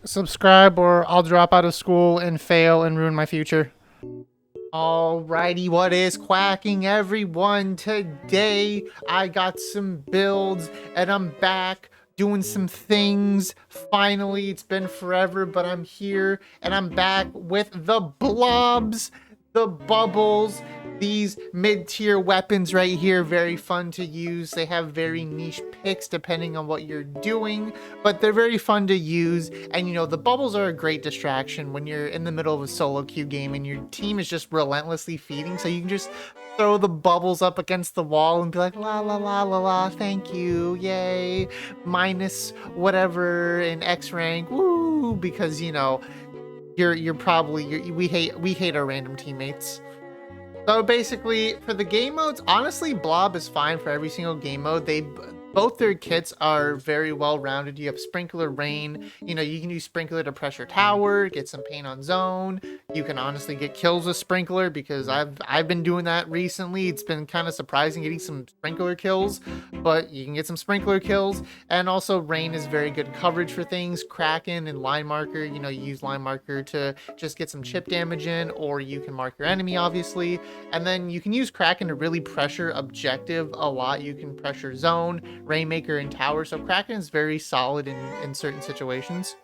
subscribe, or I'll drop out of school and fail and ruin my future. Alrighty, what is quacking, everyone? Today I got some builds and I'm back doing some things. Finally, it's been forever, but I'm here and I'm back with the blobs, the bubbles, these mid-tier weapons right here. Very fun to use. They have very niche picks depending on what you're doing, but they're very fun to use. And you know, the bubbles are a great distraction when you're in the middle of a solo queue game and your team is just relentlessly feeding, so you can just throw the bubbles up against the wall and be like, la la la la la, thank you, yay, minus whatever in X rank, woo, because you know we hate our random teammates. So basically, for the game modes, honestly, Blob is fine for every single game mode. Both their kits are very well rounded. You have Sprinkler, Rain. You know, you can use Sprinkler to pressure tower, get some paint on zone. You can honestly get kills with Sprinkler because I've been doing that recently. It's been kind of surprising getting some Sprinkler kills, but you can get some Sprinkler kills. And also, Rain is very good coverage for things. Kraken and Line Marker. You know, you use Line Marker to just get some chip damage in, or you can mark your enemy, obviously. And then you can use Kraken to really pressure objective a lot. You can pressure zone, Rainmaker, and tower. So Kraken is very solid in certain situations.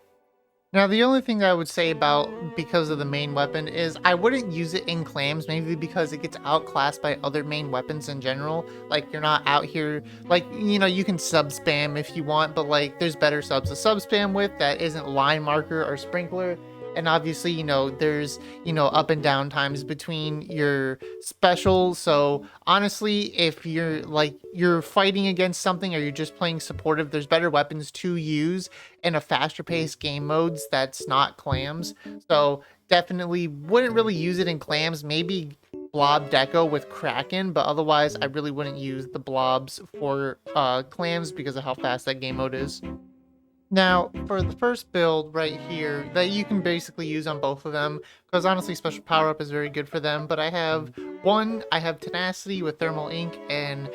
Now, the only thing I would say about, because of the main weapon, is I wouldn't use it in clams, maybe because it gets outclassed by other main weapons in general. Like, you're not out here, like, you know, you can sub spam if you want, but like, there's better subs to sub spam with that isn't Line Marker or Sprinkler. And obviously, you know, there's, you know, up and down times between your specials. So honestly, if you're fighting against something or you're just playing supportive, there's better weapons to use in a faster paced game modes that's not clams. So definitely wouldn't really use it in clams. Maybe Blob Deco with Kraken, but otherwise I really wouldn't use the blobs for clams because of how fast that game mode is. Now, for the first build right here, that you can basically use on both of them, because honestly, Special Power Up is very good for them, but I have Tenacity with Thermal Ink and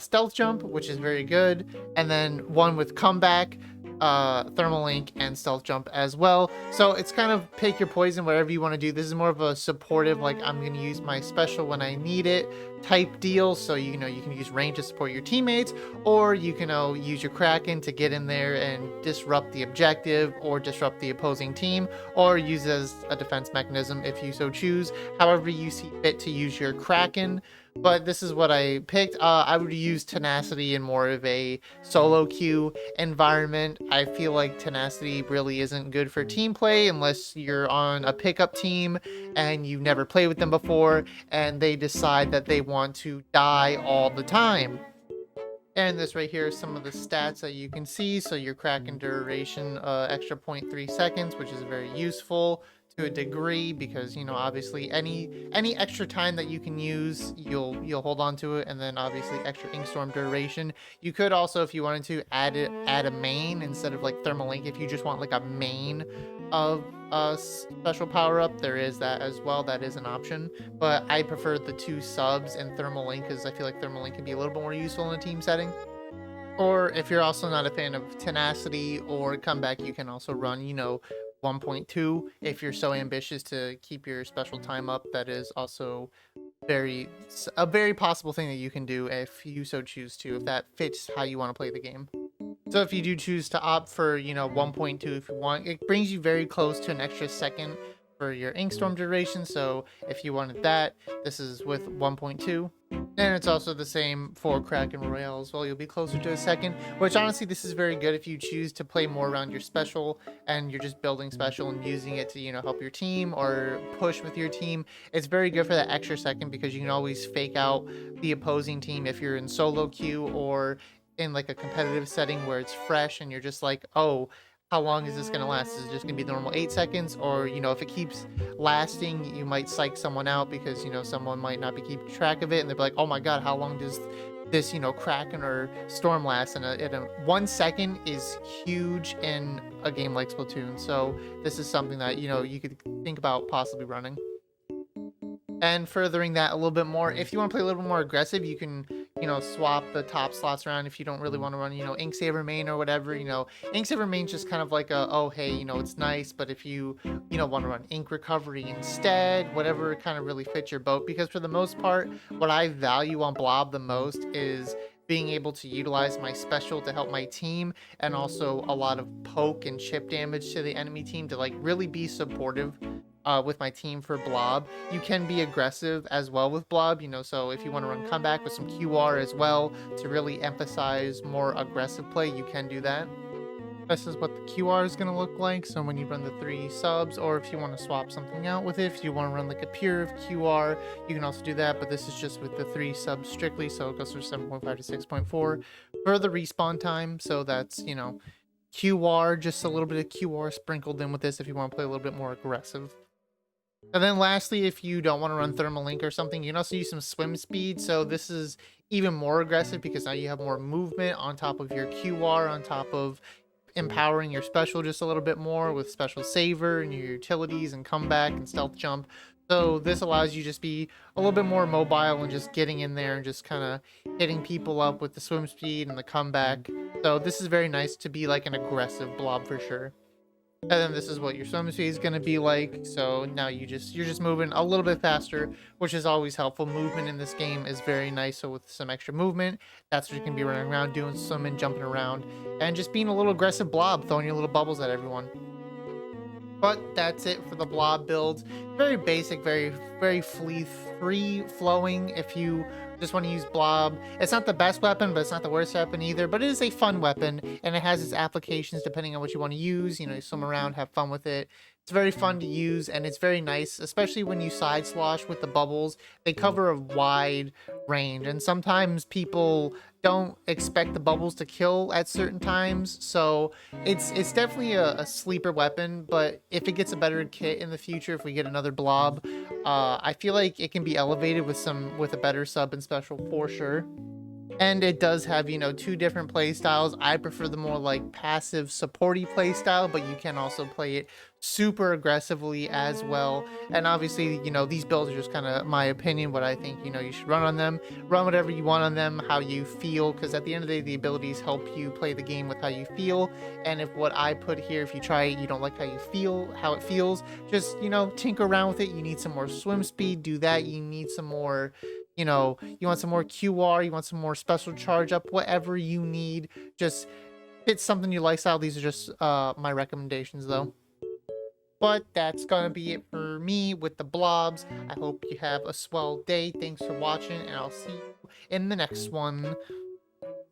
Stealth Jump, which is very good, and then one with Comeback, Thermal Ink, and Stealth Jump as well. So it's kind of pick your poison, whatever you want to do. This is more of a supportive, like I'm going to use my special when I need it type deal. So you know, you can use range to support your teammates, or you can use your Kraken to get in there and disrupt the objective or disrupt the opposing team, or use as a defense mechanism if you so choose. However you see fit to use your Kraken. But this is what I picked. I would use Tenacity in more of a solo queue environment. I feel like Tenacity really isn't good for team play unless you're on a pickup team and you've never played with them before and they decide that they want to die all the time. And this right here is some of the stats that you can see. So your Kraken duration, extra 0.3 seconds, which is very useful to a degree, because you know, obviously any extra time that you can use, you'll hold on to it. And then obviously extra Inkstorm duration. You could also, if you wanted to, add a main instead of like Thermal Link. If you just want like a main of special power up, there is that as well. That is an option, but I prefer the two subs and Thermal Link because I feel like Thermal Link can be a little bit more useful in a team setting. Or if you're also not a fan of Tenacity or Comeback, you can also run, you know, 1.2 if you're so ambitious to keep your special time up. That is also a very possible thing that you can do if you so choose to, if that fits how you want to play the game. So if you do choose to opt for, you know, 1.2 if you want, it brings you very close to an extra second for your Inkstorm duration. So if you wanted that, this is with 1.2. And it's also the same for Kraken Royale as well. You'll be closer to a second, which honestly, this is very good if you choose to play more around your special and you're just building special and using it to, you know, help your team or push with your team. It's very good for that extra second because you can always fake out the opposing team if you're in solo queue or in like a competitive setting where it's fresh and you're just like, oh, how long is this going to last? Is it just going to be the normal 8 seconds? Or, you know, if it keeps lasting, you might psych someone out because, you know, someone might not be keeping track of it. And they'll be like, oh my God, how long does this, you know, Kraken or Storm last? And 1 second is huge in a game like Splatoon. So this is something that, you know, you could think about possibly running. And furthering that a little bit more, if you want to play a little bit more aggressive, you can swap the top slots around if you don't really want to run, Ink Saver main or whatever. Ink Saver main's just kind of like oh, hey, it's nice, but if you, want to run Ink Recovery instead, whatever kind of really fits your boat. Because for the most part, what I value on Blob the most is being able to utilize my special to help my team, and also a lot of poke and chip damage to the enemy team to like really be supportive with my team for Blob. You can be aggressive as well with Blob, so if you want to run comeback with some QR as well to really emphasize more aggressive play, you can do that. This is what the QR is going to look like. So when you run the 3 subs, or if you want to swap something out with it, if you want to run like a pure QR, you can also do that. But this is just with the 3 subs strictly. So it goes from 7.5 to 6.4 for the respawn time. So that's, QR, just a little bit of QR sprinkled in with this if you want to play a little bit more aggressive. And then lastly, if you don't want to run Thermal Link or something, you can also use some swim speed. So this is even more aggressive because now you have more movement on top of your QR, on top of empowering your special just a little bit more with special saver and your utilities and comeback and stealth jump. So this allows you just be a little bit more mobile and just getting in there and just kind of hitting people up with the swim speed and the comeback. So this is very nice to be like an aggressive Blob for sure. And then this is what your swim speed is going to be like. So now you're just moving a little bit faster, which is always helpful. Movement in this game is very nice. So with some extra movement, that's what you can be running around doing, swimming, jumping around, and just being a little aggressive Blob, throwing your little bubbles at everyone. But that's it for the Blob builds. Very basic, very free flowing. If you just want to use Blob, it's not the best weapon, but it's not the worst weapon either. But it is a fun weapon, and it has its applications depending on what you want to use. You swim around, have fun with it. It's very fun to use, and it's very nice, especially when you side slosh with the bubbles. They cover a wide range, and sometimes people don't expect the bubbles to kill at certain times, so it's definitely a sleeper weapon. But if it gets a better kit in the future, if we get another Blob, I feel like it can be elevated with a better sub and special for sure. And it does have, 2 different play styles. I prefer the more like passive supporty play style, but you can also play it super aggressively as well. And obviously, these builds are just kind of my opinion, what I think, you should run on them. Run whatever you want on them, how you feel, because at the end of the day, the abilities help you play the game with how you feel. And if what I put here, if you try it, you don't like how it feels, just, tinker around with it. You need some more swim speed, do that. You need some more, you want some more QR, you want some more special charge up, whatever you need, just fit something you lifestyle. These are just my recommendations though. But that's gonna be it for me with the Blobs. I hope you have a swell day. Thanks for watching, and I'll see you in the next one.